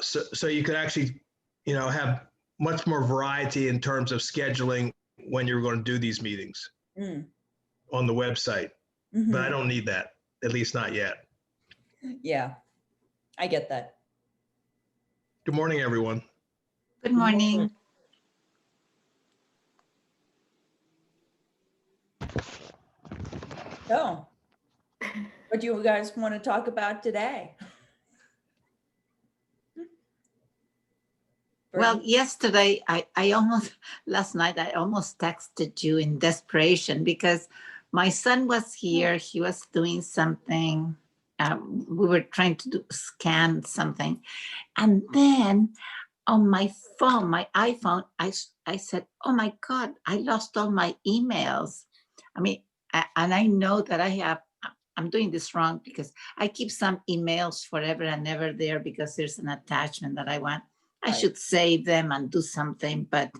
so you could actually, have much more variety in terms of scheduling when you're going to do these meetings on the website. But I don't need that, at least not yet. Yeah, I get that. Good morning, everyone. Good morning. So, what do you guys want to talk about today? Well, yesterday, last night, I almost texted you in desperation because my son was here. He was doing something. We were trying to scan something. And then on my phone, my iPhone, I said, oh my God, I lost all my emails. I mean, and I know that I'm doing this wrong because I keep some emails forever and ever there because there's an attachment that I want. I should save them and do something, but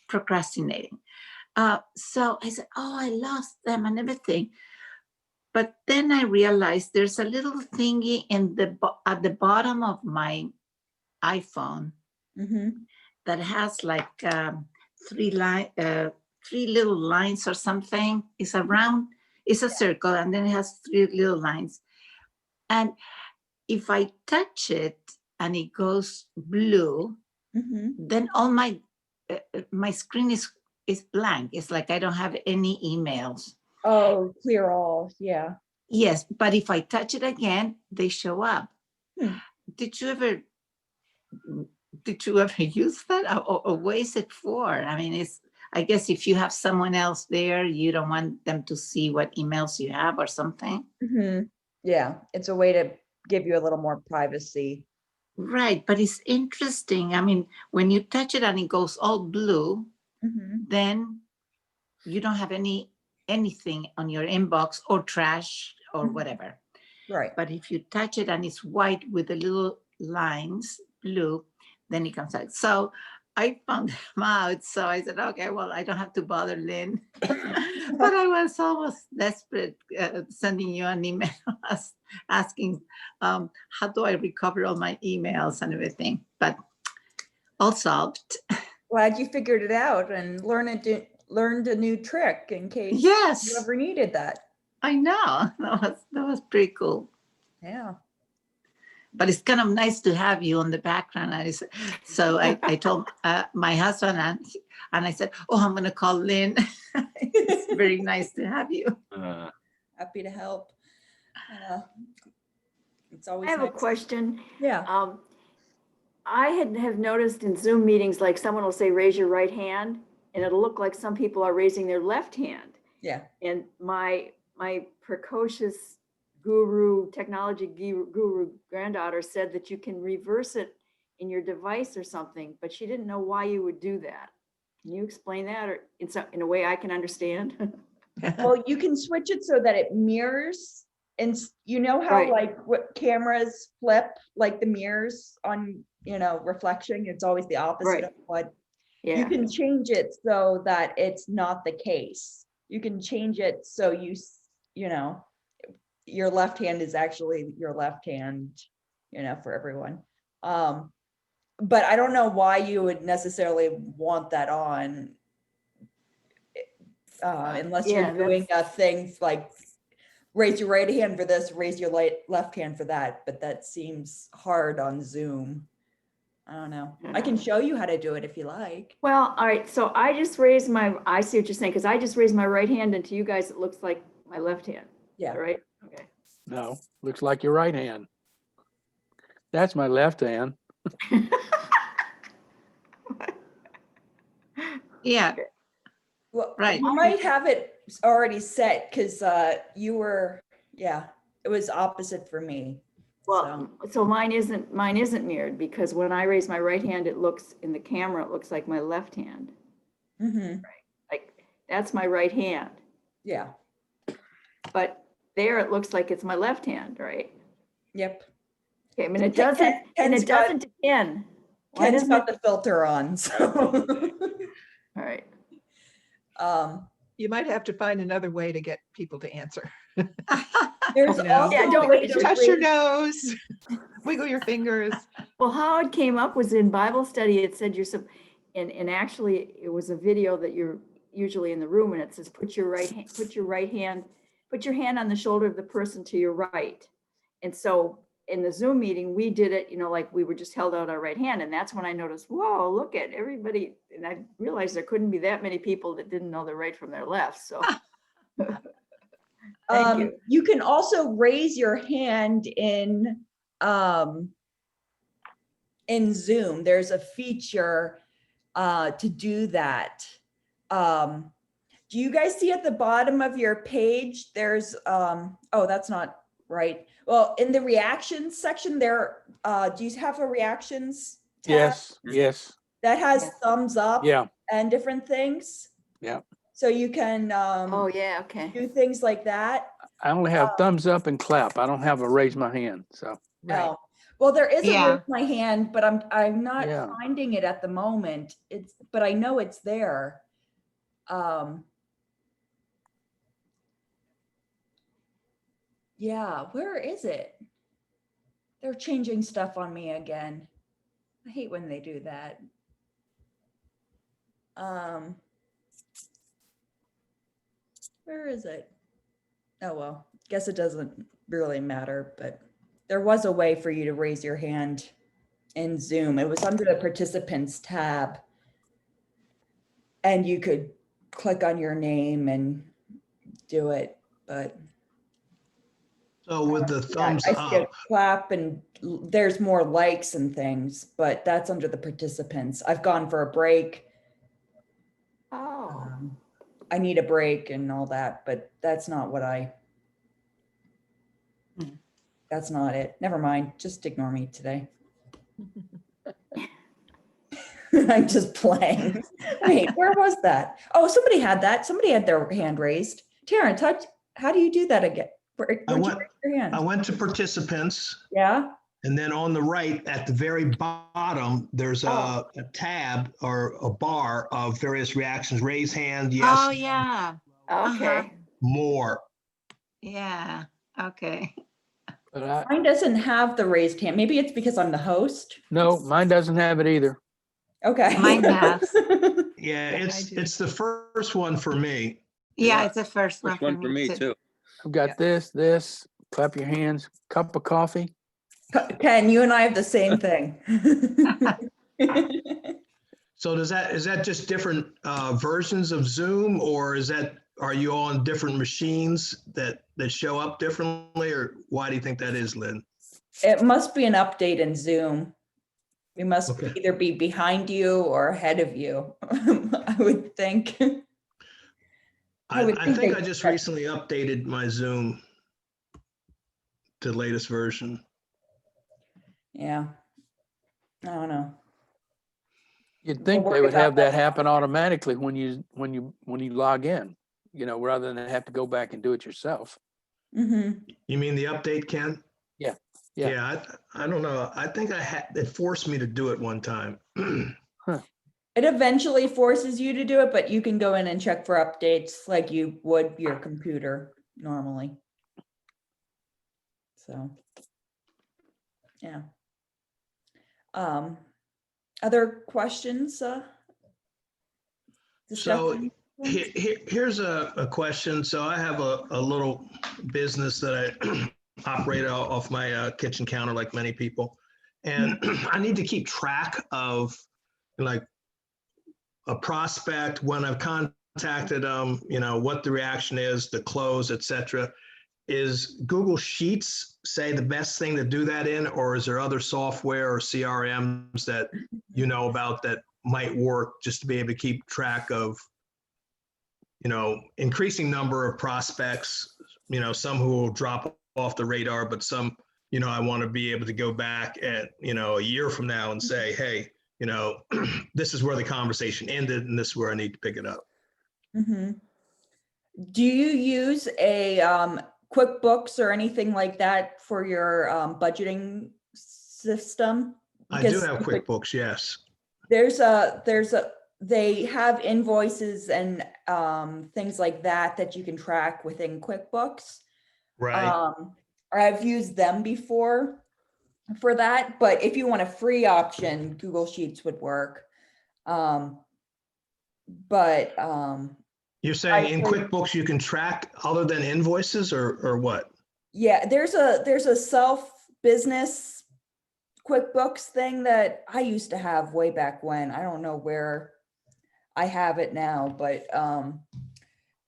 procrastinating. So I said, oh, I lost them and everything. But then I realized there's a little thingy at the bottom of my iPhone that has like three little lines or something. It's a circle, and then it has three little lines. And if I touch it and it goes blue, then all my screen is blank. It's like I don't have any emails. Oh, clear all, yeah. Yes, but if I touch it again, they show up. Did you ever use that, or what is it for? I mean, I guess if you have someone else there, you don't want them to see what emails you have or something. Yeah, it's a way to give you a little more privacy. Right, but it's interesting. I mean, when you touch it and it goes all blue, then you don't have anything on your inbox or trash or whatever. Right. But if you touch it and it's white with the little lines, blue, then it comes out. So I found them out. So I said, okay, well, I don't have to bother Lynn. But I was almost desperate sending you an email asking, how do I recover all my emails and everything? But all solved. Glad you figured it out and learned a new trick in case you ever needed that. I know. That was pretty cool. Yeah. But it's kind of nice to have you on the background. So I told my husband and I said, oh, I'm going to call Lynn. It's very nice to have you. Happy to help. It's always I have nice. a question. Yeah. I have noticed in Zoom meetings, like someone will say, raise your right hand, and it'll look like some people are raising their left hand. Yeah. And my precocious technology guru granddaughter said that you can reverse it in your device or something, but she didn't know why you would do that. Can you explain that, or in a way I can understand? Well, you can switch it so that it mirrors, and you know how like what cameras flip, like the mirrors on, reflection, it's always the opposite of what. You can change it so that it's not the case. You can change it so your left hand is actually your left hand, for everyone. But I don't know why you would necessarily want that on, unless you're doing a thing like raise your right hand for this, raise your left hand for that. But that seems hard on Zoom. I don't know. I can show you how to do it if you like. Well, all right. So I just raised I see what you're saying, because I just raised my right hand, and to you guys, it looks like my left hand. Yeah. Right? Okay. No, looks like your right hand. That's my left hand. Yeah. Well, right. You might have it already set because you were, it was opposite for me. Well, so mine isn't mirrored, because when I raise my right hand, it looks in the camera, it looks like my left hand. Right. Like that's my right hand. Yeah. But there it looks like it's my left hand, right? Yep. Okay, I mean, it doesn't, and it doesn't to Ken. Ken's got the filter on, so. All right. You might have to find another way to get people to answer. There's No. also Yeah, don't a way raise to Touch your raise- nose, wiggle your fingers. Well, how it came up was in Bible study, it said and actually it was a video that you're usually in the room and it says, put your hand on the shoulder of the person to your right. And so in the Zoom meeting, we did it, like we were just held out our right hand. And that's when I noticed, whoa, look at everybody. And I realized there couldn't be that many people that didn't know their right from their left. So thank you. You can also raise your hand in Zoom. There's a feature to do that. Do you guys see at the bottom of your page, there's, oh, that's not right. Well, in the reactions section there, do you have a reactions tab Yes. that has Yeah. thumbs up Yeah. and different things? Yeah. So you can Oh, yeah, okay. do things like that. I only have thumbs up and clap. I don't have a raise my hand. So Right. Oh, well, there is a Yeah. raise my hand, but I'm not Yeah. finding it at the moment. But I know it's there. Yeah, where is it? They're changing stuff on me again. I hate when they do that. Where is it? Oh, well, guess it doesn't really matter, but there was a way for you to raise your hand in Zoom. It was under the participants tab. And you could click on your name and do it, but. So with the thumbs I see a up, clap and there's more likes and things, but that's under the participants. I've gone for a break. Oh, I need a break and all that, but that's not what that's not it. Never mind. Just ignore me today. I'm just playing. Wait, where was that? Oh, somebody had that. Somebody had their hand raised. Terrence, how do you do that again? Where'd you went- raise your hand? I went to participants, Yeah. and then on the right at the very bottom, there's a tab or a bar of various reactions. Raise hand, Oh, yes, yeah. okay. more. Yeah. Okay. but Mine doesn't have the raised hand. Maybe it's because I'm the host. no, mine doesn't have it either. Okay. Mine has. Yeah, Yeah, I it's do. it's the first one for me. Yeah, Yeah. it's the first one First one for me too. I've got this, clap your hands, cup of coffee. Ken, you and I have the same thing. So is that just different versions of Zoom, or are you on different machines that show up differently, or why do you think that is, Lynn? It must be an update in Zoom. We must Okay. either be behind you or ahead of you, I would think. I would think think they- I just recently updated my Zoom to the latest version. Yeah. I don't know. You'd think worry they would about have that that. happen automatically when you log in, rather than have to go back and do it yourself. Mhm. You mean the update, Ken? Yeah. Yeah, I don't know. I think it forced me to do it one time. It eventually forces you to do it, but you can go in and check for updates like you would your computer normally. So, yeah. Other questions? So discussion? here's a question. So I have a little business that I operate off my kitchen counter, like many people, and I need to keep track of like a prospect when I've contacted them, what the reaction is, the close, etc. Is Google Sheets say the best thing to do that in, or is there other software or CRMs that you know about that might work just to be able to keep track of, increasing number of prospects, some who will drop off the radar, but some, I want to be able to go back at, a year from now and say, hey, this is where the conversation ended and this is where I need to pick it up. Mhm. Do you use a QuickBooks or anything like that for your budgeting system? I do Because have QuickBooks, yes. they have invoices and things like that you can track within QuickBooks. Right. Or I've used them before for that, but if you want a free option, Google Sheets would work. But You're saying in heard- QuickBooks, you can track other than invoices or what? yeah, there's a self-business QuickBooks thing that I used to have way back when. I don't know where I have it now, but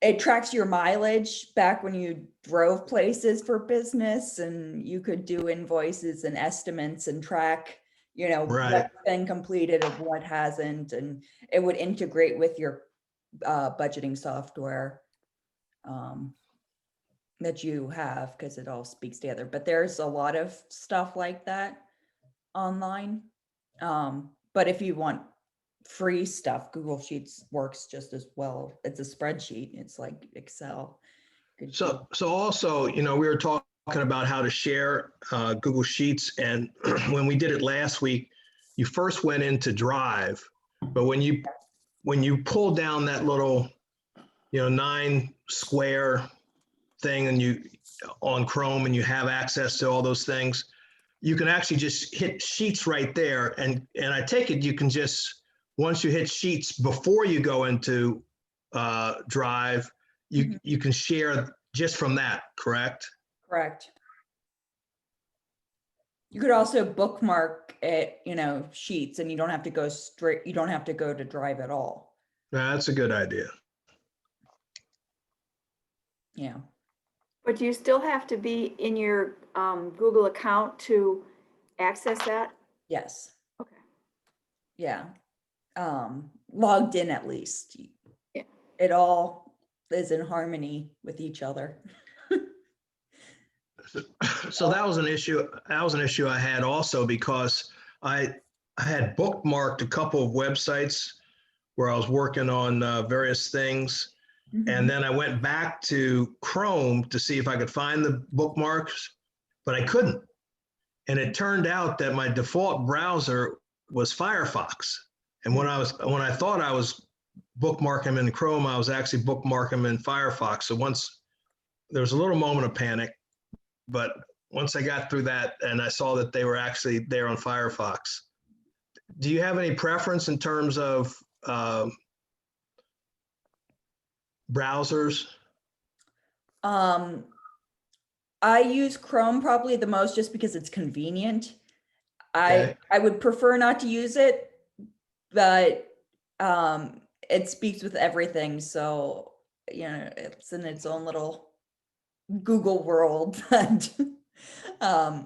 it tracks your mileage back when you drove places for business, and you could do invoices and estimates and track, Right. what's been completed and what hasn't, and it would integrate with your budgeting software that you have, because it all speaks together. But there's a lot of stuff like that online. But if you want free stuff, Google Sheets works just as well. It's a spreadsheet. It's like Excel. So also, we were talking about how to share Google Sheets, and when we did it last week, you first went into Drive, but when you pull down that little, 9 square thing, and you on Chrome, and you have access to all those things, you can actually just hit Sheets right there, and I take it you can just, once you hit Sheets before you go into Drive, you can share just from that, correct? Correct. You could also bookmark it, Sheets, and you don't have to go straight, you don't have to go to Drive at all. That's a good idea. Yeah. But do you still have to be in your Google account to access that? Yes. Okay. Yeah. Logged in at least. Yeah. It all is in harmony with each other. So that was an issue. That was an issue I had also, because I had bookmarked a couple of websites where I was working on various things. And then I went back to Chrome to see if I could find the bookmarks, but I couldn't. And it turned out that my default browser was Firefox. And when I thought I was bookmarking them in Chrome, I was actually bookmarking them in Firefox. So once there was a little moment of panic, but once I got through that and I saw that they were actually there on Firefox. Do you have any preference in terms of browsers? I use Chrome probably the most just because it's convenient. Okay. I would prefer not to use it, but it speaks with everything. So, it's in its own little Google world that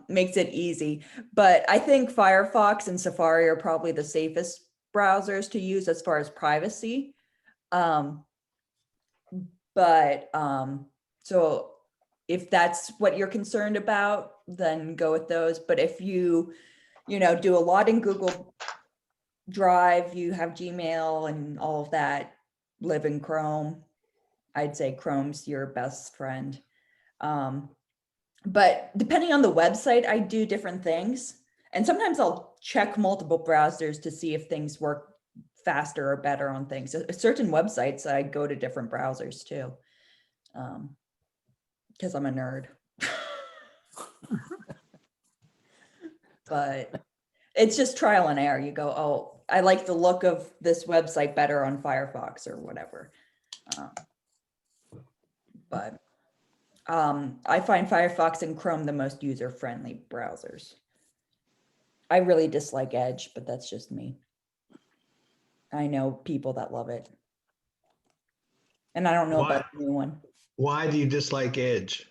makes it easy. But I think Firefox and Safari are probably the safest browsers to use as far as privacy. So if that's what you're concerned about, then go with those. But if you do a lot in Google Drive, you have Gmail and all of that, live in Chrome, I'd say Chrome's your best friend. But depending on the website, I do different things. And sometimes I'll check multiple browsers to see if things work faster or better on things. Certain websites, I go to different browsers too. Because I'm a nerd. But it's just trial and error. You go, oh, I like the look of this website better on Firefox or whatever. But I find Firefox and Chrome the most user-friendly browsers. I really dislike Edge, but that's just me. I know people that love it. And I don't know about the new one. Why do you dislike Edge?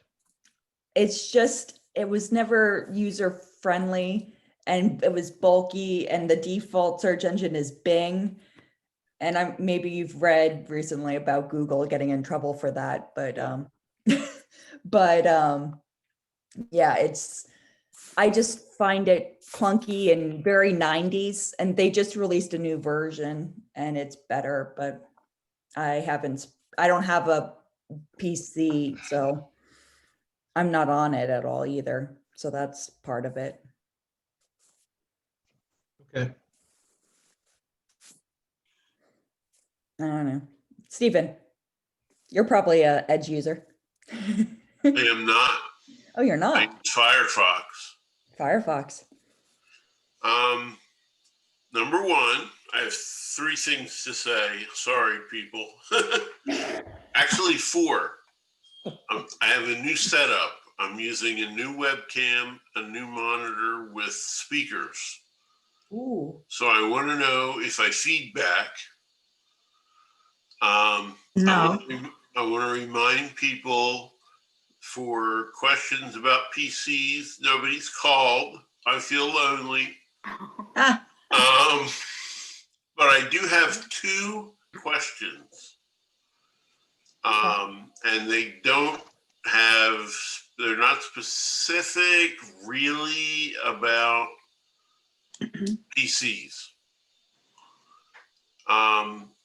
It's just, it was never user-friendly, and it was bulky, and the default search engine is Bing. And maybe you've read recently about Google getting in trouble for that, but yeah, I just find it clunky and very 90s, and they just released a new version and it's better, but I don't have a PC, so I'm not on it at all either. So that's part of it. Okay. I don't know. Stephen, you're probably a Edge user. I am not. Oh, you're I not? use Firefox. Firefox. Number one, I have 3 things to say. Sorry, people. Actually, 4. I have a new setup. I'm using a new webcam, a new monitor with speakers. Ooh. So I want to know if I feedback. No. I want to remind people for questions about PCs. Nobody's called. I feel lonely. Ah, But I do have 2 questions. And they're not specific really about PCs.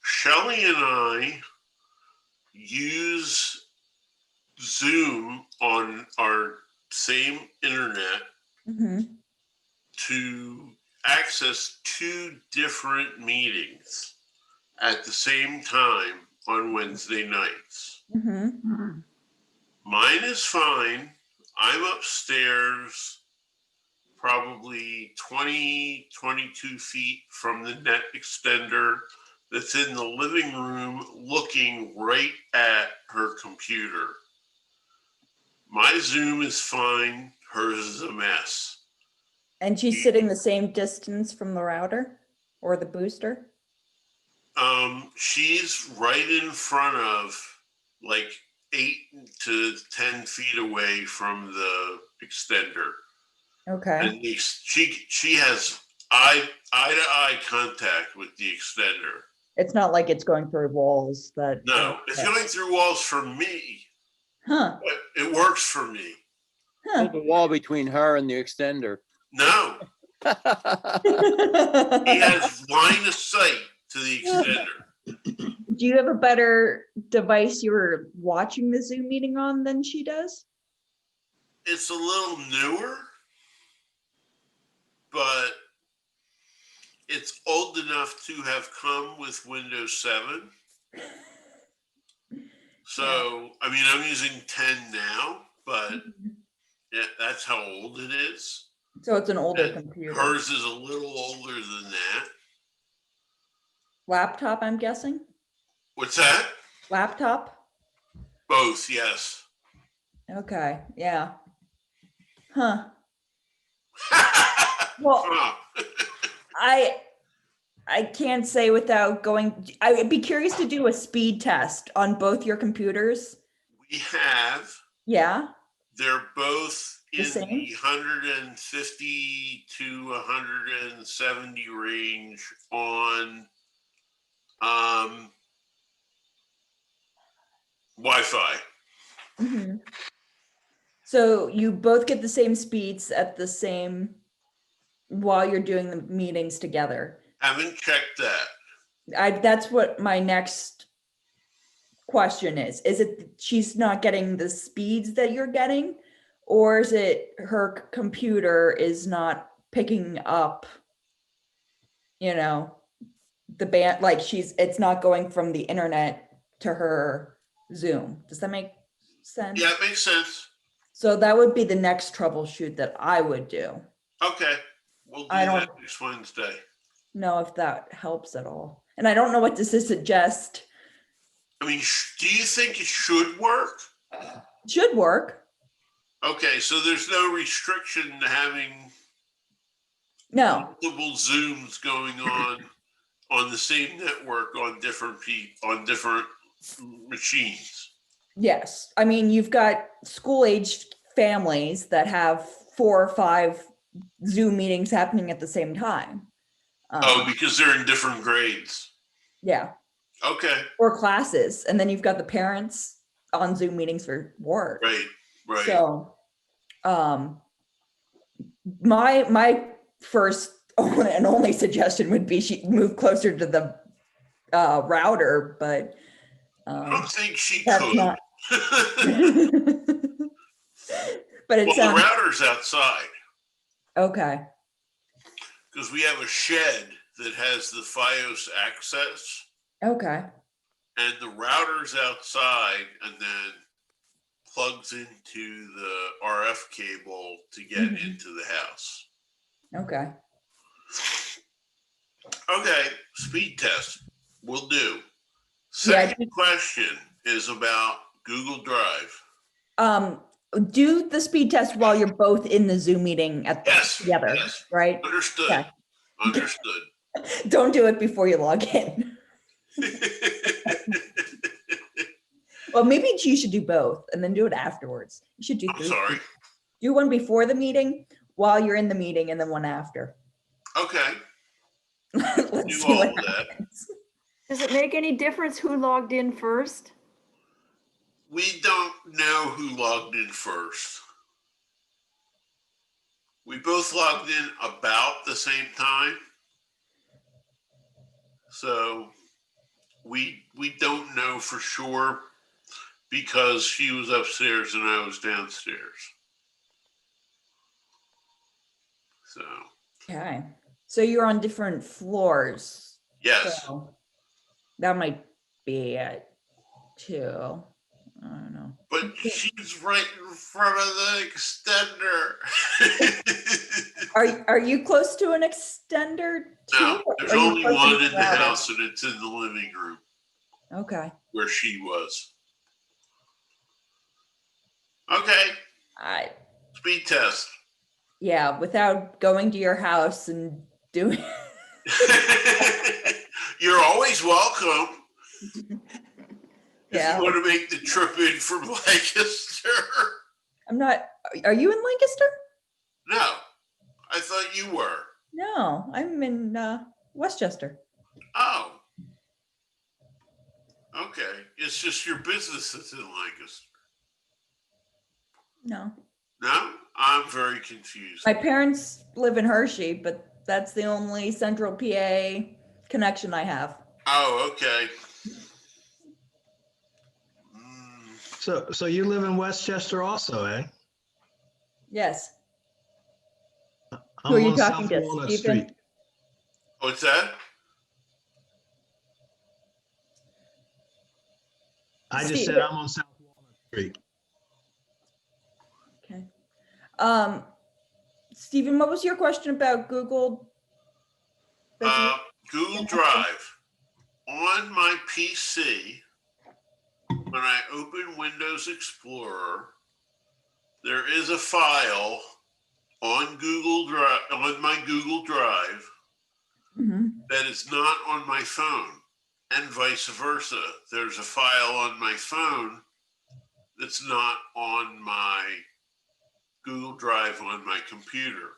Shelley and I use Zoom on our same internet Mm-hmm. to access 2 different meetings at the same time on Wednesday nights. Mm-hmm. mm, Mine is fine. I'm upstairs, probably 20, 22 feet from the net extender that's in the living room looking right at her computer. My Zoom is fine. Hers is a mess. And she's sitting the same distance from the router or the booster? She's right in front of, like, 8 to 10 feet away from the extender. Okay. And she has eye-to-eye contact with the extender. It's not like it's going through walls that. No, it's going through walls for me, Huh. but it works for me. Huh. There's a wall between her and the extender. No, he has line of sight to the extender. Do you have a better device you were watching the Zoom meeting on than she does? It's a little newer, but it's old enough to have come with Windows 7. So, I mean, I'm using 10 now, but yeah, that's how old it is. So it's an older And computer. hers is a little older than that. Laptop, I'm guessing? What's that? Laptop? Both, yes. Okay, yeah. Huh. Well, Huh. I can't say without going, I would be curious to do a speed test on both your computers. We have, Yeah, they're both The in same? the 150 to 170 range on Wi-Fi. mhm. So you both get the same speeds at the same, while you're doing the meetings together. Haven't checked that. That's what my next question is. Is it she's not getting the speeds that you're getting? Or is it her computer is not picking up, the band, like it's not going from the internet to her Zoom. Does that make sense? Yeah, it makes sense. So that would be the next troubleshoot that I would do. Okay, we'll do I that don't- next Wednesday. Know if that helps at all. And I don't know what to suggest. I mean, do you think it should work? Should work. Okay, so there's no restriction to having No, multiple Zooms going on the same network on different machines. yes. I mean, you've got school-aged families that have 4 or 5 Zoom meetings happening at the same time. Oh, because they're in different grades. Yeah, Okay, or classes. And then you've got the parents on Zoom meetings for work. right. So, my first and only suggestion would be she move closer to the router, but I don't think she that's could. not. But it Well, sounds the router's outside okay. because we have a shed that has the FiOS access, Okay. and the router's outside, and then plugs into the RF cable to get Mhm. into the house. Okay. Okay, speed test, will do. Yeah, Second question is about Google Drive. Do the speed test while you're both in the Zoom meeting Yes, together, yes. right? Understood, Yeah. understood. Don't do it before you log in. Well, maybe you should do both and then do it afterwards. You should do I'm three. sorry. Do one before the meeting, while you're in the meeting, and then one after. Okay, Let's do see all what of that. happens. Does it make any difference who logged in first? We don't know who logged in first. We both logged in about the same time. So we don't know for sure because she was upstairs and I was downstairs. So, Okay, so you're on different floors. yes. So that might be it too. I don't know. But she's right in front of the extender. Are you close to an extender too? No, or there's are you only close to one in the router? house and it's in the living room Okay. where she was. Okay, I speed test. Yeah, without going to your house and doing. You're always welcome. If Yeah, you want to make the trip in from Lancaster. I'm not. Are you in Lancaster? No, I thought you were. No, I'm in Westchester. Oh. Okay, it's just your business that's in Lancaster. No, No, I'm very confused. my parents live in Hershey, but that's the only central PA connection I have. Oh, okay. So you live in Westchester also, eh? Yes. I'm Who are you on talking South to, Walnut Stephen? Street. What's that? I just Steve- said I'm on South Walnut Street. Okay. Stephen, what was your question about Google? Google Drive. On my PC, when I open Windows Explorer, there is a file on Google Drive, on my Google Drive, Mhm. that is not on my phone, and vice versa. There's a file on my phone that's not on my Google Drive on my computer.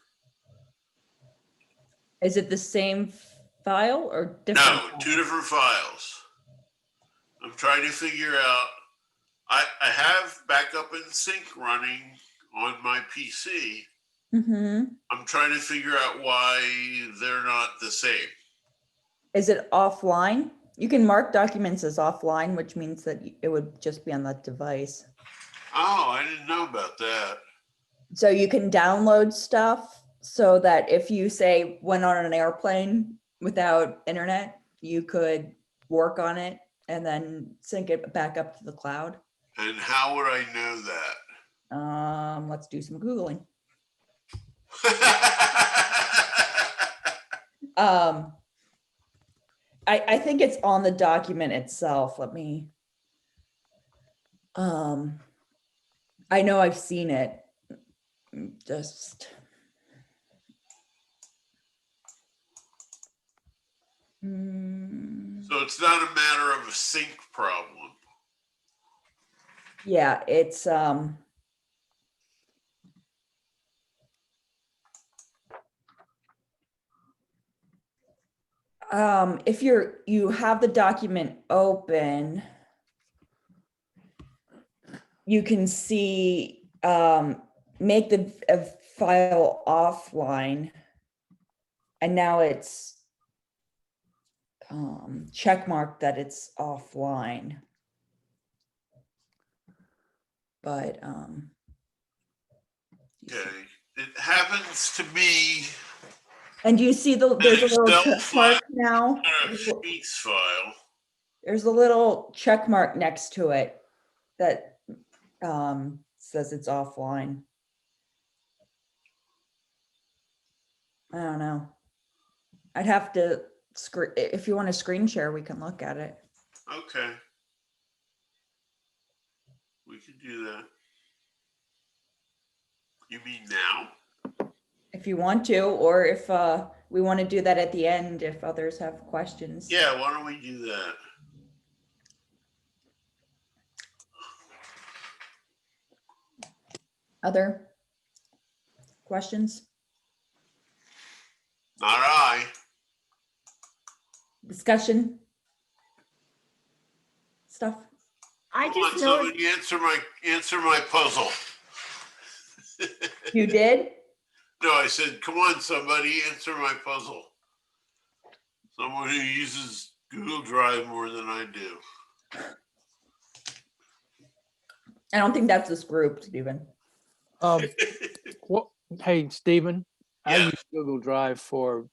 Is it the same file or different? No, file? two different files. I'm trying to figure out. I have backup and sync running on my PC. Mhm. I'm trying to figure out why they're not the same. Is it offline? You can mark documents as offline, which means that it would just be on that device. Oh, I didn't know about that. So you can download stuff so that if you say went on an airplane without internet, you could work on it and then sync it back up to the cloud. And how would I know that? Let's do some Googling. I think it's on the document itself. Let me, I know I've seen it. Just. So it's not a matter of a sync problem. Yeah, it's, if you have the document open, you can see, make the file offline. And now it's check marked that it's offline. But Okay. It happens to me and you see there's a little Excel check file mark now. in a Sheets file. There's a little check mark next to it that says it's offline. I don't know. I'd have to if you want to screen share, we can look at it. Okay. We could do that. You mean now? If you want to, or if we want to do that at the end, if others have questions. Yeah, why don't we do that? Other questions, Not I. discussion, stuff? I Come on, just know, somebody answer my puzzle. You did? No, I said, come on, somebody answer my puzzle. Someone who uses Google Drive more than I do. I don't think that's this group, Stephen. What, hey, Stephen, I Yeah. use Google Drive for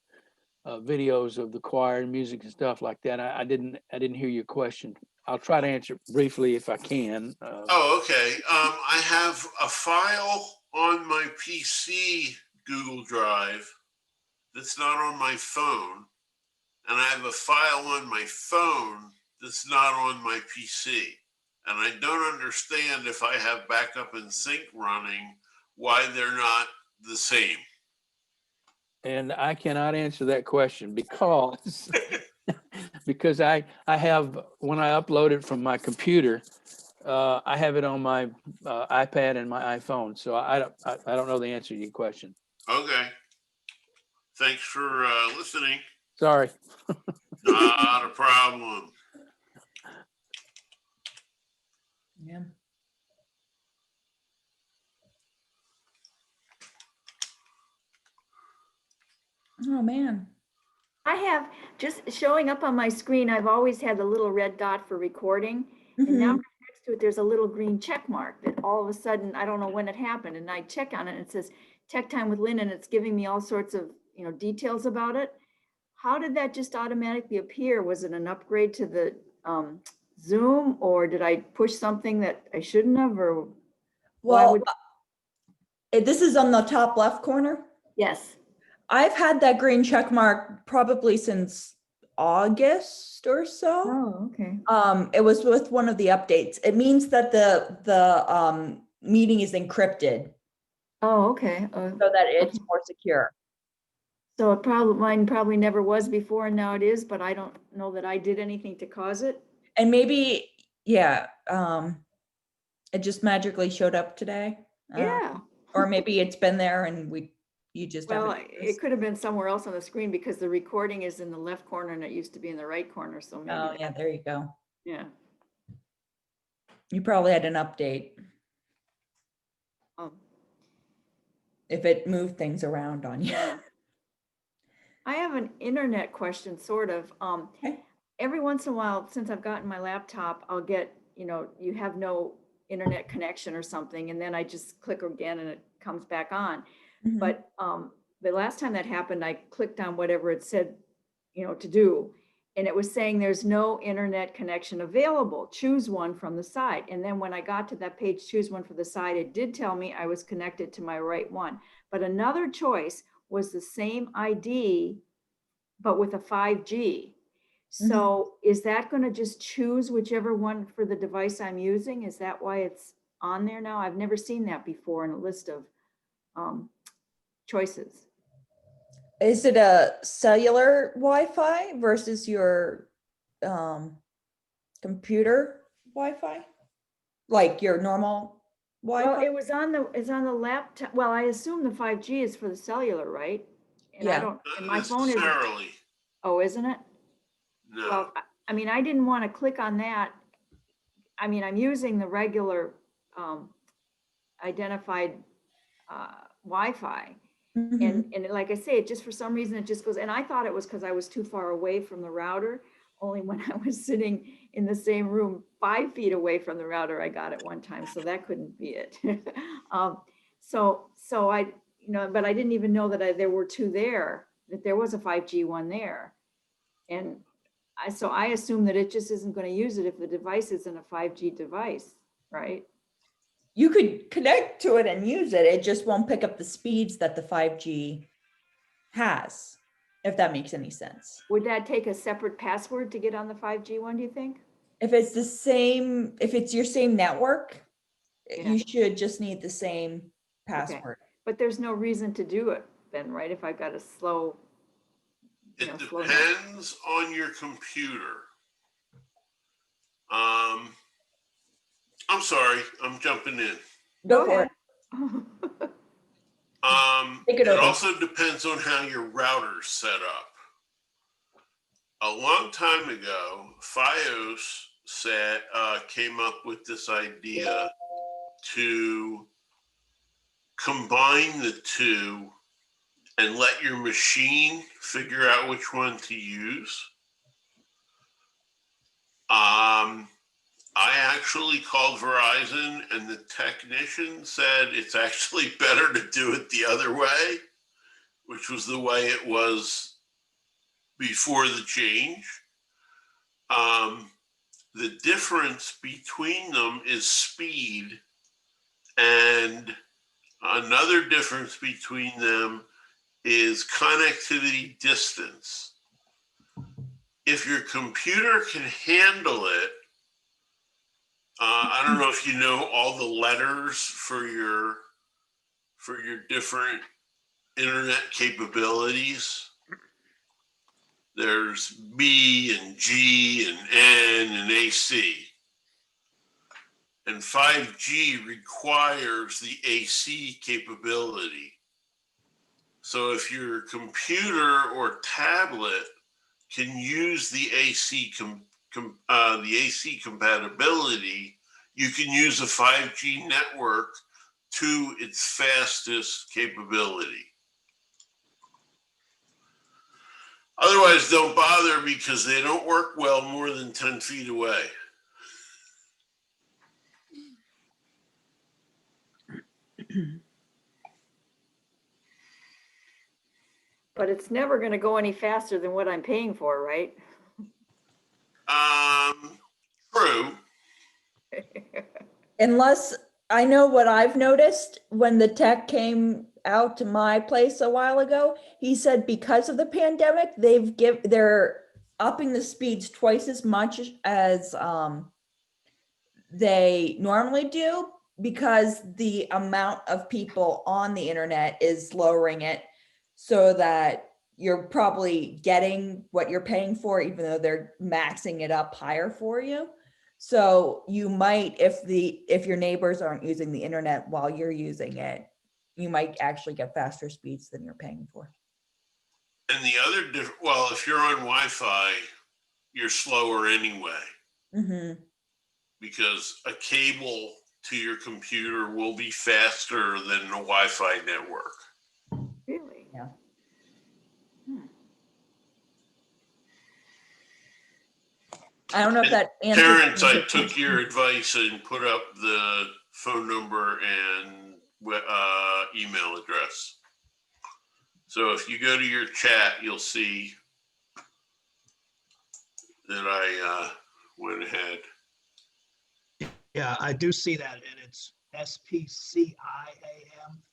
videos of the choir and music and stuff like that. I didn't hear your question. I'll try to answer it briefly if I can. Oh, okay. I have a file on my PC Google Drive that's not on my phone. And I have a file on my phone that's not on my PC. And I don't understand, if I have backup and sync running, why they're not the same. And I cannot answer that question because because I have, when I upload it from my computer, I have it on my iPad and my iPhone. So I don't know the answer to your question. Okay. Thanks for listening. Sorry. Not a problem. Yeah. Oh, man. I have just showing up on my screen, I've always had the little red dot for recording. And now Mhm. right next to it, there's a little green check mark that all of a sudden, I don't know when it happened. And I check on it and it says Tech Time with Lynn, and it's giving me all sorts of, details about it. How did that just automatically appear? Was it an upgrade to the Zoom, or did I push something that I shouldn't have, or? Why Well, would- this is on the top left corner. Yes. I've had that green check mark probably since August or so. Oh, okay. It was with one of the updates. It means that the meeting is encrypted Oh, okay. so that it's more secure. So mine probably never was before, and now it is, but I don't know that I did anything to cause it. And maybe, yeah, it just magically showed up today. Yeah. Or maybe it's been there and you just Well, haven't it noticed. could have been somewhere else on the screen because the recording is in the left corner and it used to be in the right corner, so maybe. Oh, yeah, there you go. Yeah. You probably had an update Oh, if it moved things around on you. yeah. I have an internet question, sort of. Okay. Every once in a while, since I've gotten my laptop, I'll get, you have no internet connection or something, and then I just click again and it comes back on. Mhm. But the last time that happened, I clicked on whatever it said, to do. And it was saying there's no internet connection available. Choose one from the side. And then when I got to that page, choose one for the side, it did tell me I was connected to my right one. But another choice was the same ID, but with a 5G. So is that going to just choose whichever one for the device I'm using? Is that why it's on there now? I've never seen that before in a list of choices. Is it a cellular Wi-Fi versus your computer Wi-Fi? Like your normal Well, Wi-Fi? it's on the laptop. Well, I assume the 5G is for the cellular, right? And I Yeah. don't, Not and my phone is, necessarily. oh, isn't it? No. Well, I mean, I didn't want to click on that. I mean, I'm using the regular identified Wi-Fi. Mhm. And like I say, it just, for some reason, it just goes, and I thought it was because I was too far away from the router. Only when I was sitting in the same room, 5 feet away from the router, I got it one time. So that couldn't be it. So I, but I didn't even know that there were two there, that there was a 5G one there. And so I assume that it just isn't going to use it if the device isn't a 5G device, right? you could connect to it and use it. It just won't pick up the speeds that the 5G has, if that makes any sense. Would that take a separate password to get on the 5G one, do you think? If it's the same, if it's your same network, Yeah. you should just need the same password. But there's no reason to do it then, right? If I've got a slow, It slow down. depends on your computer. I'm sorry, I'm jumping in. Go for it. Take it It over. also depends on how your router's set up. A long time ago, FiOS came up with this idea to combine the two and let your machine figure out which one to use. I actually called Verizon and the technician said it's actually better to do it the other way, which was the way it was before the change. The difference between them is speed, and another difference between them is connectivity distance. If your computer can handle it, I don't know if you know all the letters for your different internet capabilities. There's B and G and N and AC. And 5G requires the AC capability. So if your computer or tablet can use the AC compatibility, you can use a 5G network to its fastest capability. Otherwise, don't bother because they don't work well more than 10 feet away. But it's never going to go any faster than what I'm paying for, right? True. Unless, I know what I've noticed when the tech came out to my place a while ago, he said because of the pandemic, they're upping the speeds twice as much as they normally do, because the amount of people on the internet is lowering it, so that you're probably getting what you're paying for, even though they're maxing it up higher for you. So you might, if your neighbors aren't using the internet while you're using it, you might actually get faster speeds than you're paying for. And the other well, if you're on Wi-Fi, you're slower anyway. Mm-hmm. Because a cable to your computer will be faster than a Wi-Fi network. Really? Yeah. I don't know if that answers. Terrence, I took your advice and put up the phone number and email address. So if you go to your chat, you'll see that I went ahead. Yeah, I do see that, and it's SPCIAM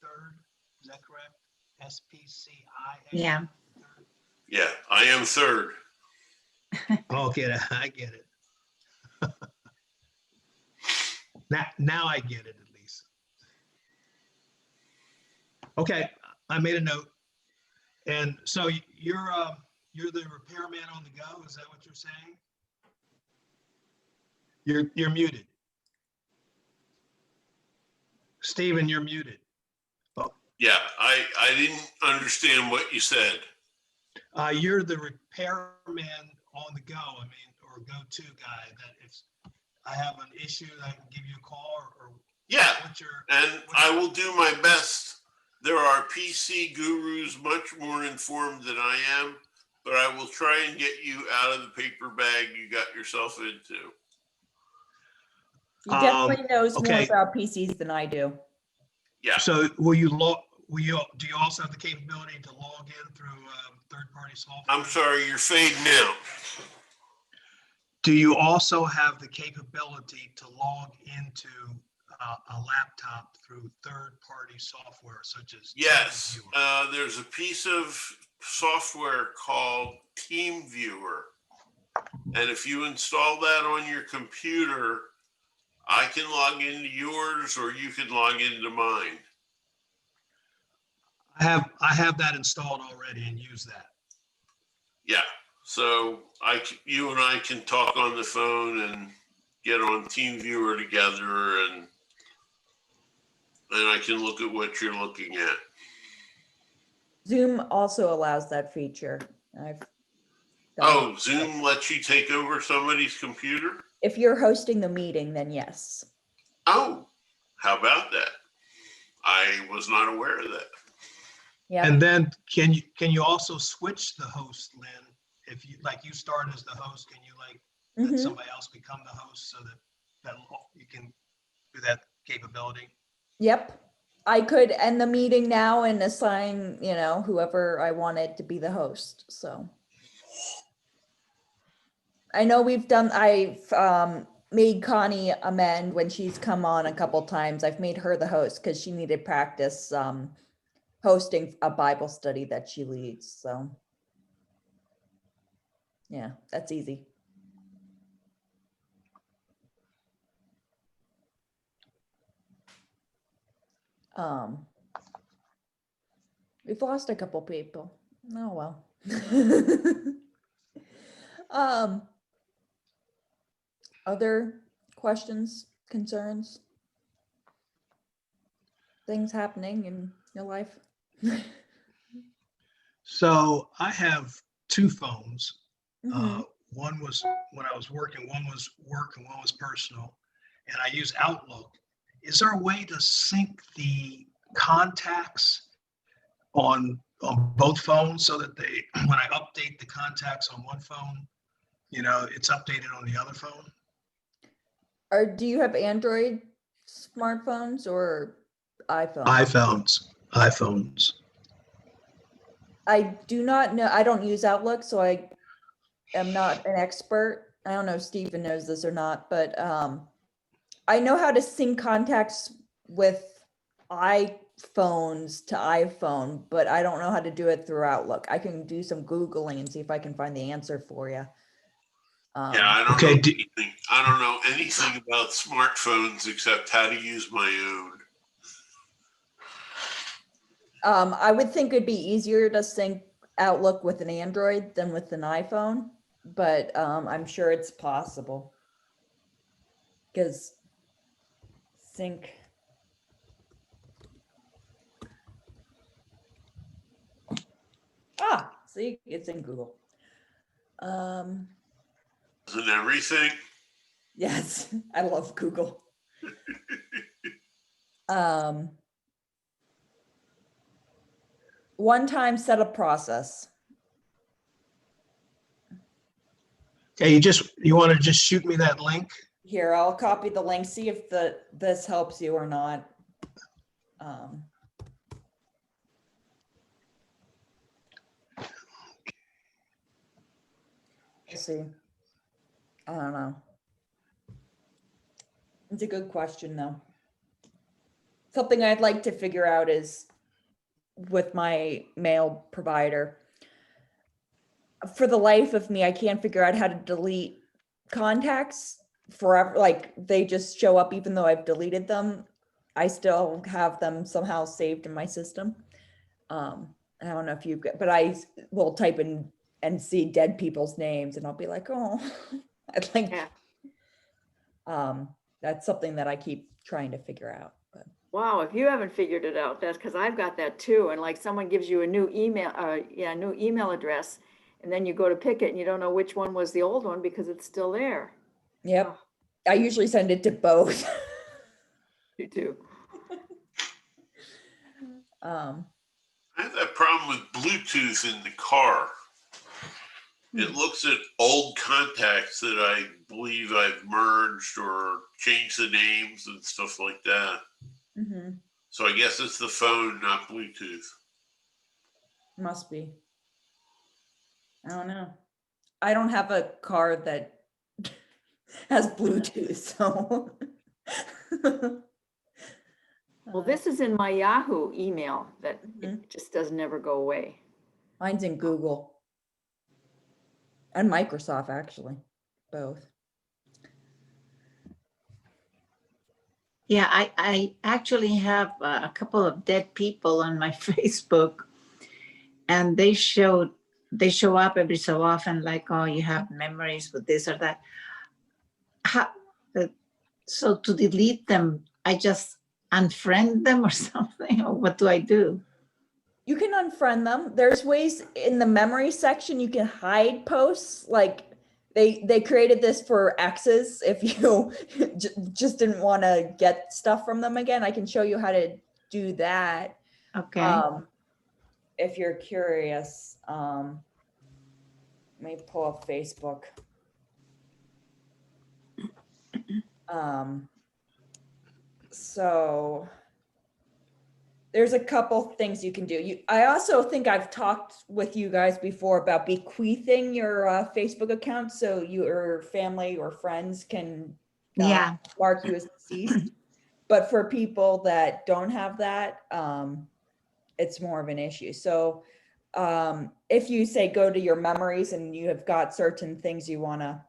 third. Is that correct? SPCIAM. Yeah. Third? Yeah, I am third. Okay, I get it. Now I get it at least. Okay, I made a note. And so you're the repairman on the go. Is that what you're saying? You're muted. Stephen, you're muted. Yeah, I didn't understand what you said. You're the repairman on the go. I mean, or go-to guy that if I have an issue, I can give you a call or Yeah, and I will do my best. There are PC gurus much more informed than I am, but I will try and get you out of the paper bag you got yourself into. He definitely knows more okay. about PCs than I do. Yeah. So do you also have the capability to log in through third-party software? I'm sorry, you're fading out. Do you also have the capability to log into a laptop through third-party software such as Yes, Teamviewer. there's a piece of software called Teamviewer. And if you install that on your computer, I can log into yours or you can log into mine. I have that installed already and use that. Yeah, so you and I can talk on the phone and get on TeamViewer together, and I can look at what you're looking at. Zoom also allows that feature. I've done Oh, it. Zoom lets you take over somebody's computer? If you're hosting the meeting, then yes. Oh, how about that? I was not aware of that. Yeah. And then can you also switch the host, Lynn? If you you start as the host, can you let somebody else become the host so that you can do that capability? Yep. I could end the meeting now and assign, whoever I wanted to be the host. So I know I've made Connie amend when she's come on a couple times. I've made her the host because she needed practice hosting a Bible study that she leads. So yeah, that's easy. We've lost a couple people. Oh well. Other questions, concerns, things happening in your life? So I have two phones. Mhm. One was when I was working, one was work and one was personal. And I use Outlook. Is there a way to sync the contacts on both phones so that when I update the contacts on one phone, it's updated on the other phone? Or do you have Android smartphones or iPhone? iPhones. I do not know. I don't use Outlook, so I am not an expert. I don't know if Stephen knows this or not, but I know how to sync contacts with iPhones to iPhone, but I don't know how to do it through Outlook. I can do some Googling and see if I can find the answer for you. Yeah, I don't know anything. I don't know anything about smartphones except how to use my own. I would think it'd be easier to sync Outlook with an Android than with an iPhone, but I'm sure it's possible. Because sync. See, it's in Google. Isn't everything? Yes, I love Google. One-time setup process. Okay, you want to just shoot me that link? Here, I'll copy the link, see if this helps you or not. Let's see. I don't know. It's a good question though. Something I'd like to figure out is with my mail provider. For the life of me, I can't figure out how to delete contacts forever. Like they just show up even though I've deleted them. I still have them somehow saved in my system. I don't know if you, but I will type in and see dead people's names and I'll be like, oh, I'd like, that's something that I keep trying to figure out. But. Wow, if you haven't figured it out, that's because I've got that too. And like someone gives you a new email, new email address, and then you go to pick it and you don't know which one was the old one because it's still there. Yep. I usually send it to both. You do. I have that problem with Bluetooth in the car. It looks at old contacts that I believe I've merged or changed the names and stuff like that. Mm-hmm. So I guess it's the phone, not Bluetooth. Must be. I don't know. I don't have a car that has Bluetooth, so. Well, this is in my Yahoo email that Mhm. it just doesn't ever go away. Mine's in Google. And Microsoft, actually, both. Yeah, I actually have a couple of dead people on my Facebook, and they show up every so often, like, oh, you have memories with this or that. How, so to delete them, I just unfriend them or something, or what do I do? You can unfriend them. There's ways in the memory section you can hide posts. Like they created this for exes. If you just didn't want to get stuff from them again, I can show you how to do that. Okay. If you're curious, let me pull up Facebook. So there's a couple things you can do. I also think I've talked with you guys before about bequeathing your Facebook account so your family or friends can Yeah. mark you as deceased. But for people that don't have that, it's more of an issue. So if you say go to your memories and you have got certain things you want to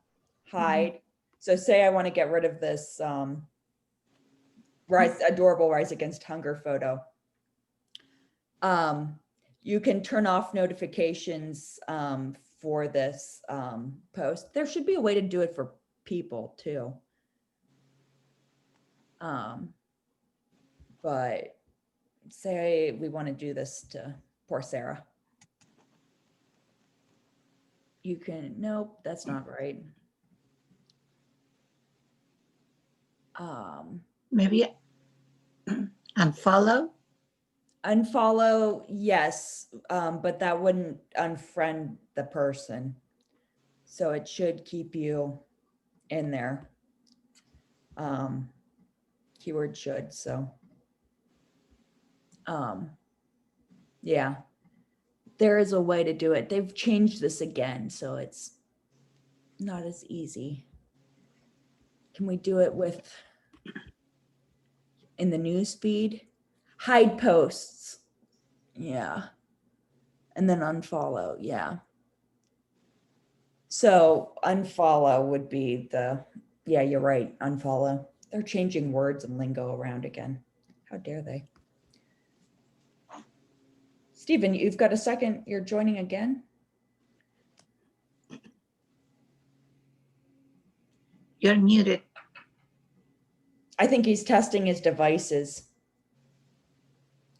hide. So say I want to get rid of this adorable Rise Against Hunger photo. You can turn off notifications for this post. There should be a way to do it for people too. But say we want to do this to poor Sarah. You can, nope, that's not right. Maybe unfollow? Unfollow, yes, but that wouldn't unfriend the person. So it should keep you in there. Keyword should, so. Yeah, there is a way to do it. They've changed this again, so it's not as easy. Can we do it with in the news feed? Hide posts. Yeah. And then unfollow. Yeah. So unfollow would be yeah, you're right. Unfollow. They're changing words and lingo around again. How dare they? Stephen, you've got a second. You're joining again? You're muted. I think he's testing his devices.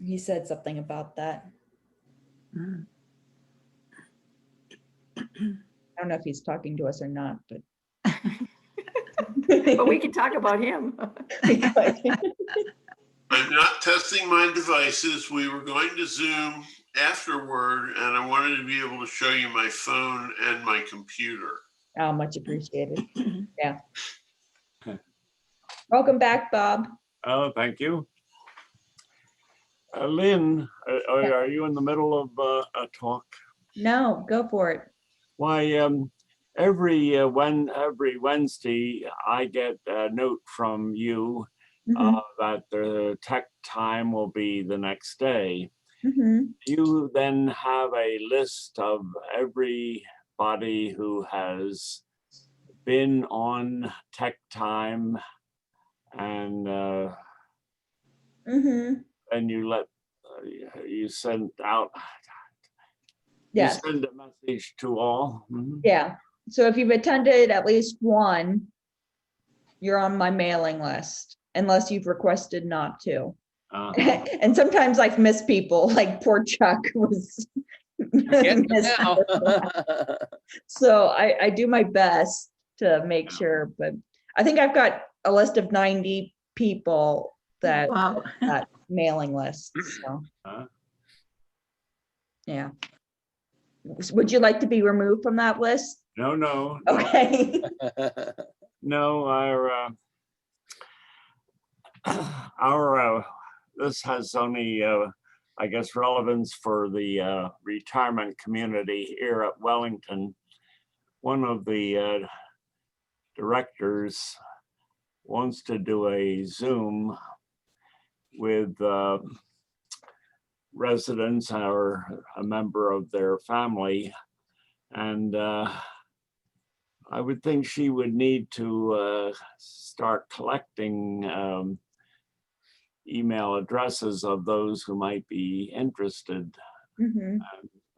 He said something about that. Mm. I don't know if he's talking to us or not, but. But we can talk about him. I'm not testing my devices. We were going to Zoom afterward, and I wanted to be able to show you my phone and my computer. Oh, much appreciated. Yeah. Welcome back, Bob. Oh, thank you. Lynn, are you in the middle of a talk? No, go for it. Why, every Wednesday, I get a note from you that the tech time will be the next day. You then have a list of everybody who has been on tech time, and and you send out. Yes. You send a message to all. Yeah. So if you've attended at least one, you're on my mailing list, unless you've requested not to. And sometimes I've missed people, like poor Chuck was missed. So I do my best to make sure, but I think I've got a list of 90 people that mailing list. So yeah. Would you like to be removed from that list? No. Okay. No, our this has only, I guess, relevance for the retirement community here at Wellington. One of the directors wants to do a Zoom, with residents or a member of their family. And I would think she would need to start collecting email addresses of those who might be interested. Mhm.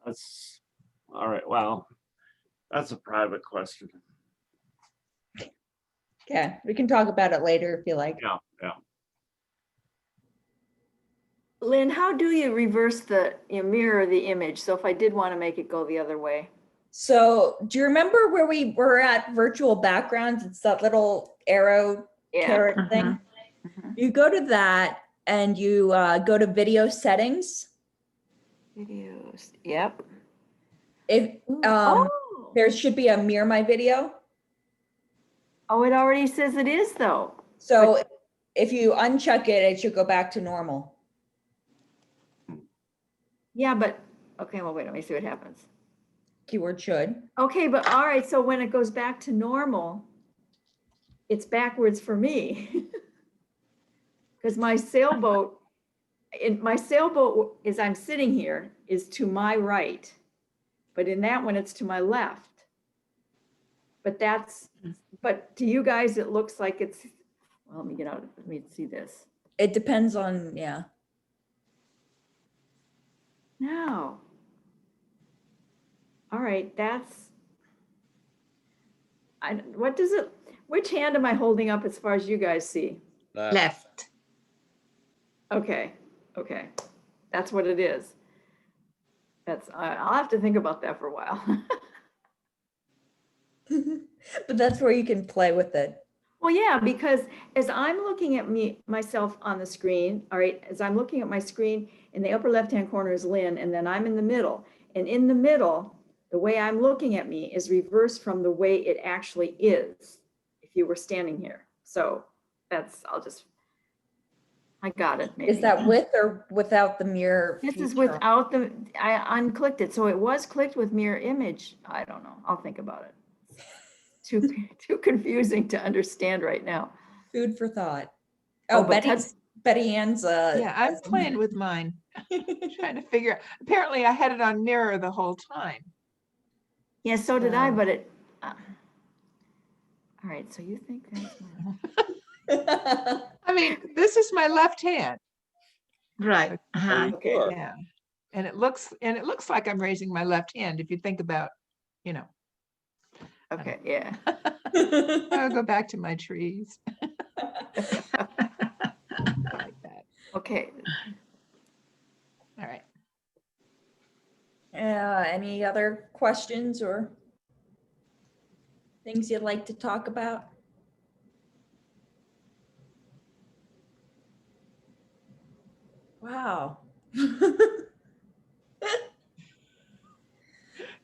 That's all right. Well, that's a private question. Okay, we can talk about it later if you like. Yeah, yeah. Lynn, how do you reverse mirror the image? So if I did want to make it go the other way. So do you remember where we were at virtual backgrounds? It's that little arrow Yeah. carrot thing. Mhm. You go to that and you go to video settings. Videos, yep. If Oh, there should be a mirror my video. oh, it already says it is though. So if you uncheck it, it should go back to normal. Yeah, but, okay, well, wait, let me see what happens. Keyword should. Okay, but all right, so when it goes back to normal, it's backwards for me. Because my sailboat, as I'm sitting here, is to my right. But in that one, it's to my left. But to you guys, it looks like it's, well, let me get out, let me see this. It depends on, yeah. No. All right, which hand am I holding up as far as you guys see? Left. Okay, that's what it is. I'll have to think about that for a while. But that's where you can play with it. Well, yeah, because as I'm looking at myself on the screen, all right, as I'm looking at my screen, in the upper left-hand corner is Lynn, and then I'm in the middle. And in the middle, the way I'm looking at me is reversed from the way it actually is if you were standing here. So I got it. Maybe. Is that with or without the mirror? This is feature? without I unclicked it. So it was clicked with mirror image. I don't know. I'll think about it. Too confusing to understand right now. Food for thought. Oh, Oh, but Betty Ann's Yeah, I'm playing with mine, trying to figure, apparently I had it on mirror the whole time. Yeah, so did I, Wow. but it, all right, so you think that's I mean, this is my left hand. Right. Uh-huh. okay. Yeah. And it looks like I'm raising my left hand if you think about, Okay, yeah. I'll go back to my trees. Like that. Okay. All right. Any other questions or things you'd like to talk about? Wow.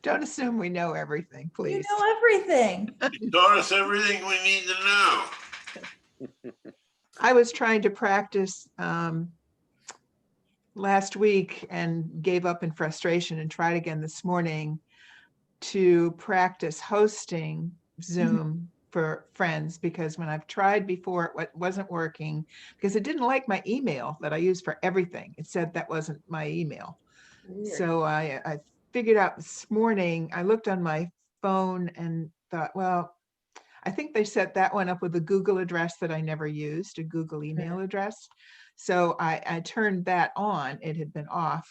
Don't assume we know everything, You please. know everything. You taught us everything we need to know. I was trying to practice last week and gave up in frustration and tried again this morning to practice hosting Zoom for friends, because when I've tried before, it wasn't working because it didn't like my email that I use for everything. It said that wasn't my email. Weird. So I figured out this morning, I looked on my phone and thought, well, I think they set that one up with a Google address that I never used, a Google email address. So I turned that on. It had been off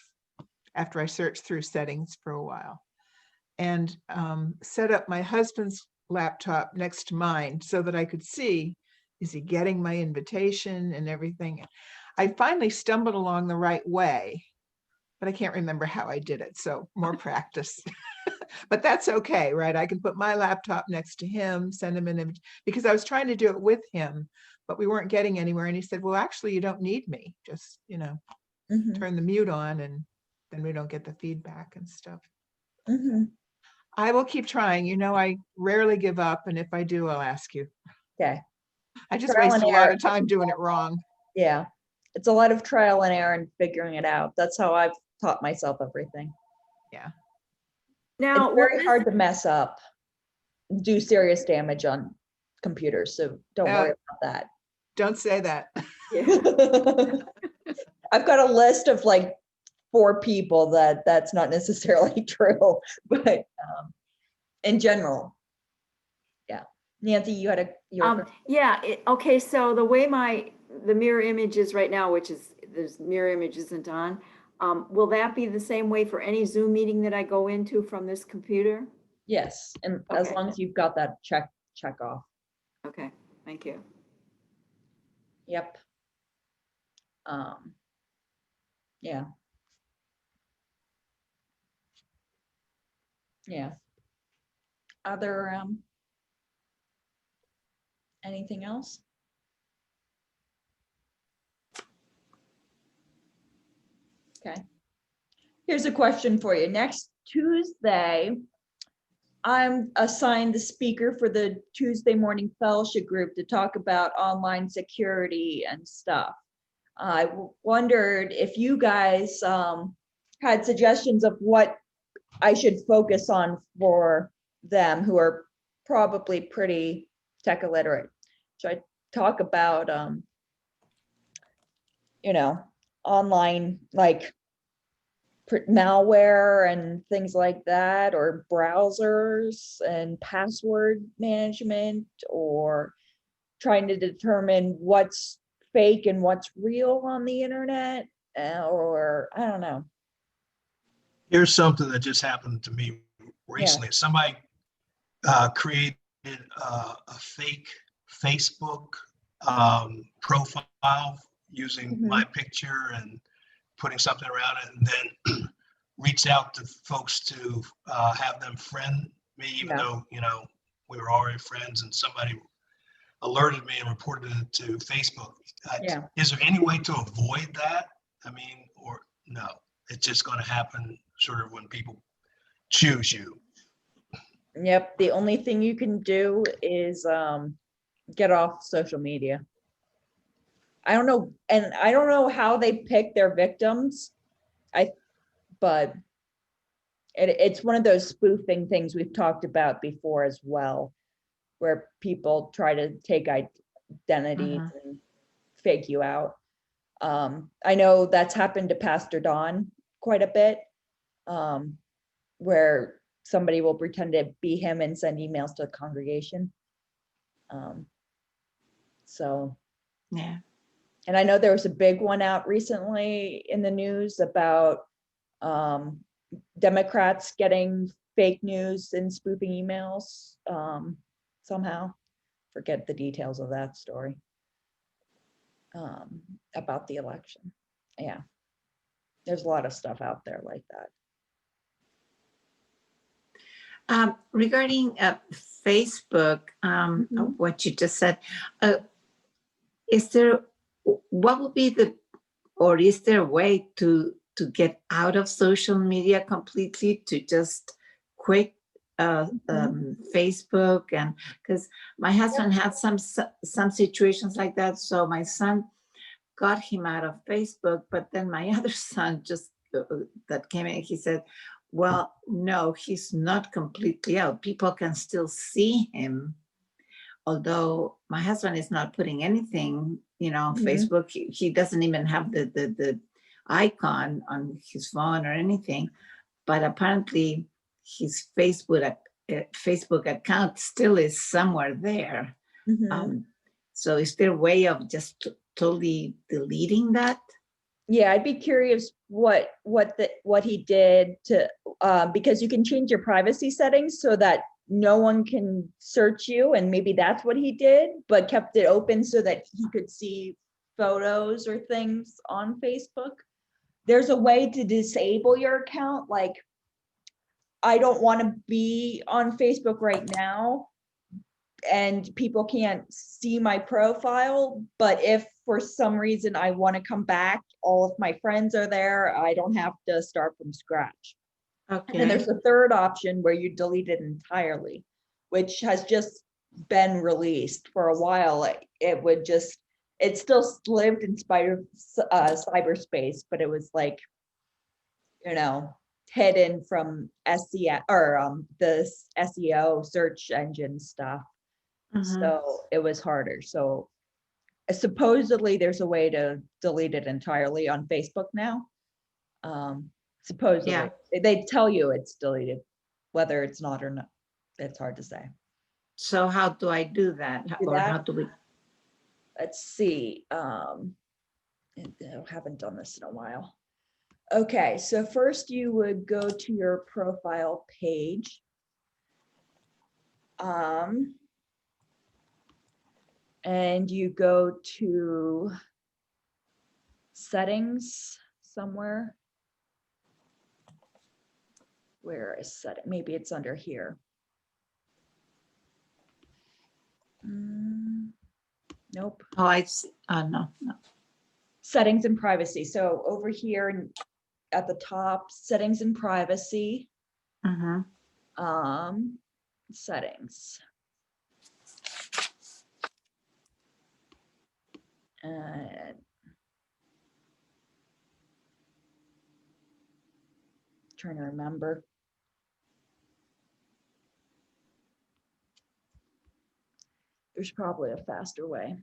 after I searched through settings for a while, and set up my husband's laptop next to mine so that I could see, is he getting my invitation and everything? I finally stumbled along the right way, but I can't remember how I did it. So more practice. But that's okay, right? I can put my laptop next to him, send him an image, because I was trying to do it with him, but we weren't getting anywhere. And he said, well, actually, you don't need me. Just, Mhm. turn the mute on and then we don't get the feedback and stuff. Mhm. I will keep trying. I rarely give up. And if I do, I'll ask you. Okay. I just Trial waste and a lot error. of time doing it wrong. Yeah. It's a lot of trial and error and figuring it out. That's how I've taught myself everything. Now, It's very hard to mess up, do serious damage on computers. So don't worry about Don't say that. Yeah. that. I've got a list of like 4 people that's not necessarily true, but in general. Yeah. Nancy, you had Yeah, okay, so the way the mirror image is right now, which is, there's mirror image isn't on, will that be the same way for any Zoom meeting that I go into from this computer? yes, and as Okay. long as you've got that check off. Okay, thank you. Yep. Yeah. Yeah. Other anything else? Okay. Here's a question for you. Next Tuesday, I'm assigned the speaker for the Tuesday morning fellowship group to talk about online security and stuff. I wondered if you guys had suggestions of what I should focus on for them who are probably pretty tech illiterate. Should I talk about, online, like malware and things like that, or browsers and password management, or trying to determine what's fake and what's real on the internet, or I don't know. Here's something that just happened to me recently. Yeah. Somebody created a fake Facebook profile using my picture and putting something around it, and then reached out to folks to have them friend me, even though, we were already friends, and somebody alerted me and reported it to Facebook. Is there any way to avoid that? I mean, or no, it's just going to happen sort of when people choose you. Yep. The only thing you can do is get off social media. I don't know, and I don't know how they pick their victims. But it's one of those spoofing things we've talked about before as well, where people try to take identities and fake you out. I know that's happened to Pastor Don quite a bit, where somebody will pretend to be him and send emails to the congregation. So, yeah. And I know there was a big one out recently in the news about Democrats getting fake news and spoofing emails somehow. Forget the details of that story about the election. Yeah, there's a lot of stuff out there like that. Regarding Facebook, what you just said, what would be is there a way to get out of social media completely, to just quit Facebook? And because my husband had some situations like that, so my son got him out of Facebook, but then my other son just that came in, he said, well, no, he's not completely out. People can still see him, although my husband is not putting anything, on Facebook. He doesn't even have the icon on his phone or anything, but apparently his Facebook account still is somewhere there. So is there a way of just totally deleting that? Yeah, I'd be curious what he did to because you can change your privacy settings so that no one can search you, and maybe that's what he did, but kept it open so that he could see photos or things on Facebook. There's a way to disable your account, like I don't want to be on Facebook right now and people can't see my profile, but if for some reason I want to come back, all of my friends are there, I don't have to start from scratch. Okay. And there's a third option where you delete it entirely, which has just been released. For a while. It still lived in cyberspace, but it was like, hidden from SEO or the SEO search engine stuff. So it was harder. So supposedly there's a way to delete it entirely on Facebook now. Supposedly, Yeah. they tell you it's deleted, whether it's not or not. It's hard to say. So how do I do that? Do Or that? how do we? Let's see. I haven't done this in a while. Okay, so first you would go to your profile page. And you go to settings somewhere. Where is setting? Maybe it's under here. Nope. Oh, I see. No. Settings and privacy. So over here at the top, settings and privacy. Mm-hmm. Settings. And trying to remember. There's probably a faster way.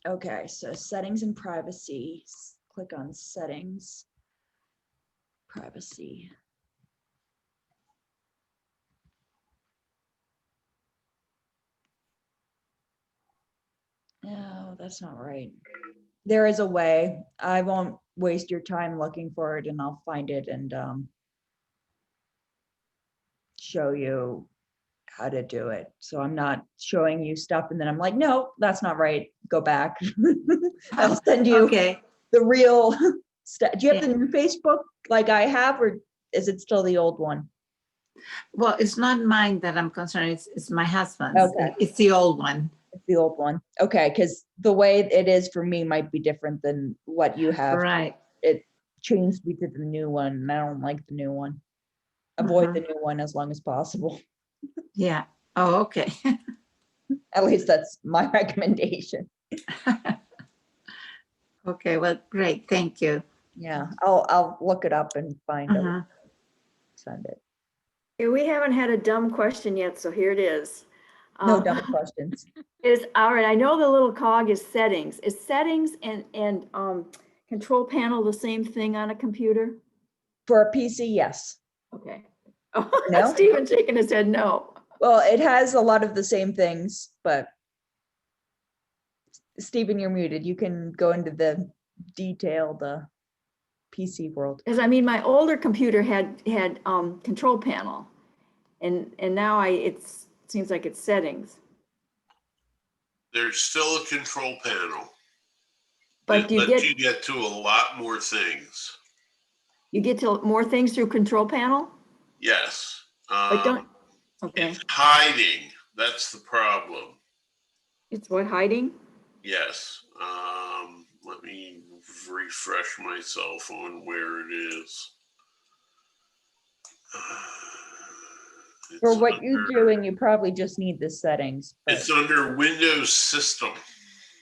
Okay, so settings and privacy. Click on settings, privacy. No, that's not right. There is a way. I won't waste your time looking for it, and I'll find it and show you how to do it. So I'm not showing you stuff and then I'm like, no, that's not right. Go back. I'll send you the real stuff. Do you have the new Facebook like I have, or is it still the old one? Well, it's not mine that I'm concerned. It's my husband's. Okay. It's the old one. It's the old one. Okay, because the way it is for me might be different than what you have. Right. It changed me to the new one, and I don't like the new one. Avoid the new one as long as possible. Yeah. Oh, okay. At least that's my recommendation. Okay, well, great. Thank you. Yeah, I'll look it up and find it. Send it. Okay, we haven't had a dumb question yet, so here it is. No dumb questions. Is all right. I know the little cog is settings. Is settings and control panel the same thing on a computer? For a PC, yes. Okay. Oh, No? Stephen shaking his head no. Well, it has a lot of the same things, but Stephen, you're muted. You can go into the detailed PC world. Because I mean, my older computer had control panel, and now it seems like it's settings. There's still a control panel. But do you you get to a lot more things. You get to more things through control panel? Yes. But don't. Okay. It's hiding. That's the problem. It's what, hiding? Yes. Let me refresh myself on where it is. For what you're doing, you probably just need the settings. It's under Windows System.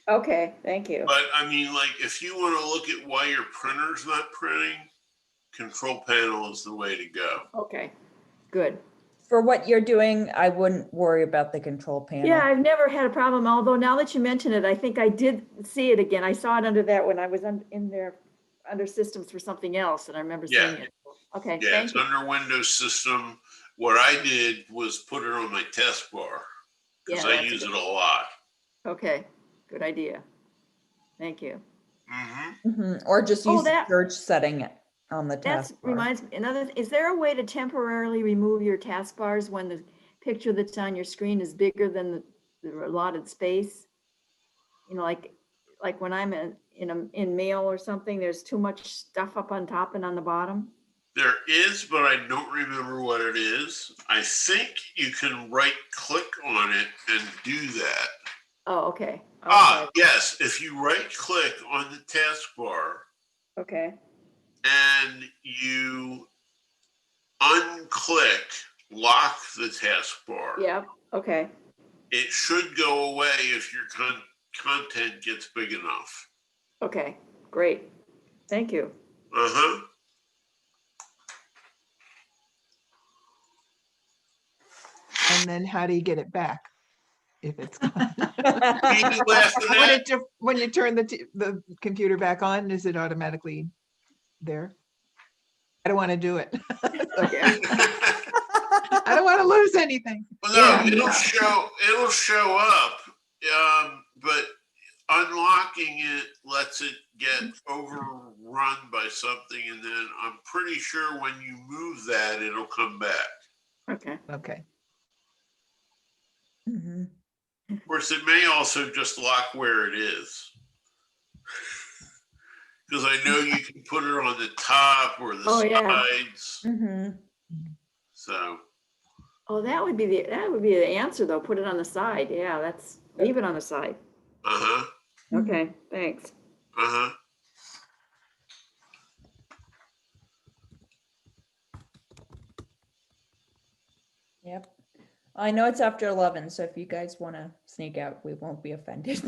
Okay, thank you. But I mean, like, if you want to look at why your printer's not printing, control panel is the way to go. Okay, good. For what you're doing, I wouldn't worry about the control panel. Yeah, I've never had a problem, although now that you mention it, I think I did see it again. I saw it under that when I was in there under systems for something else, and I remember seeing it. Okay, yeah, thank it's you. under Windows System. What I did was put it on my taskbar because I use it a lot. Okay, good idea. Thank you. Or just use the search setting on the taskbar. That reminds me, is there a way to temporarily remove your taskbars when the picture that's on your screen is bigger than the allotted space? You know, like when I'm in mail or something, there's too much stuff up on top and on the bottom. There is, but I don't remember what it is. I think you can right click on it and do that. Oh, okay. Yes. If you right click on the taskbar. Okay. And you unclick lock the taskbar. Yep. Okay. It should go away if your content gets big enough. Okay, great. Thank you. Uh-huh. And then how do you get it back? If it's gone? You laughing When at? when you turn the computer back on, is it automatically there? I don't want to do it. Yeah. I don't want to lose anything. Well, no, Yeah. it'll show up, but unlocking it lets it get overrun by something, and then I'm pretty sure when you move that, it'll come back. Okay. Okay. Mhm. Of course, it may also just lock where it is. Because I know you can put it on the top or the Oh, yeah. sides. Mhm. So, Oh, that would be the answer though. Put it on the side. Yeah, leave it on the side. uh-huh, Okay, thanks. uh-huh. Yep. I know it's after 11, so if you guys want to sneak out, we won't be offended.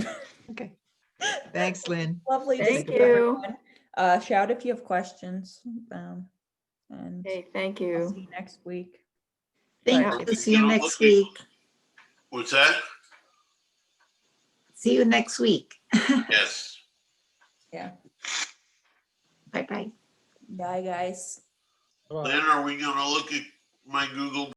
Okay. Thanks, Lynn. Lovely to Thank see you. everyone. Shout if you have questions. And Okay, thank I'll you. see you next week. Thank Are you. we See you gonna next look at- week. What's that? See you next week. Yes. Yeah. Bye-bye. Bye, guys. Then are we gonna look at my Google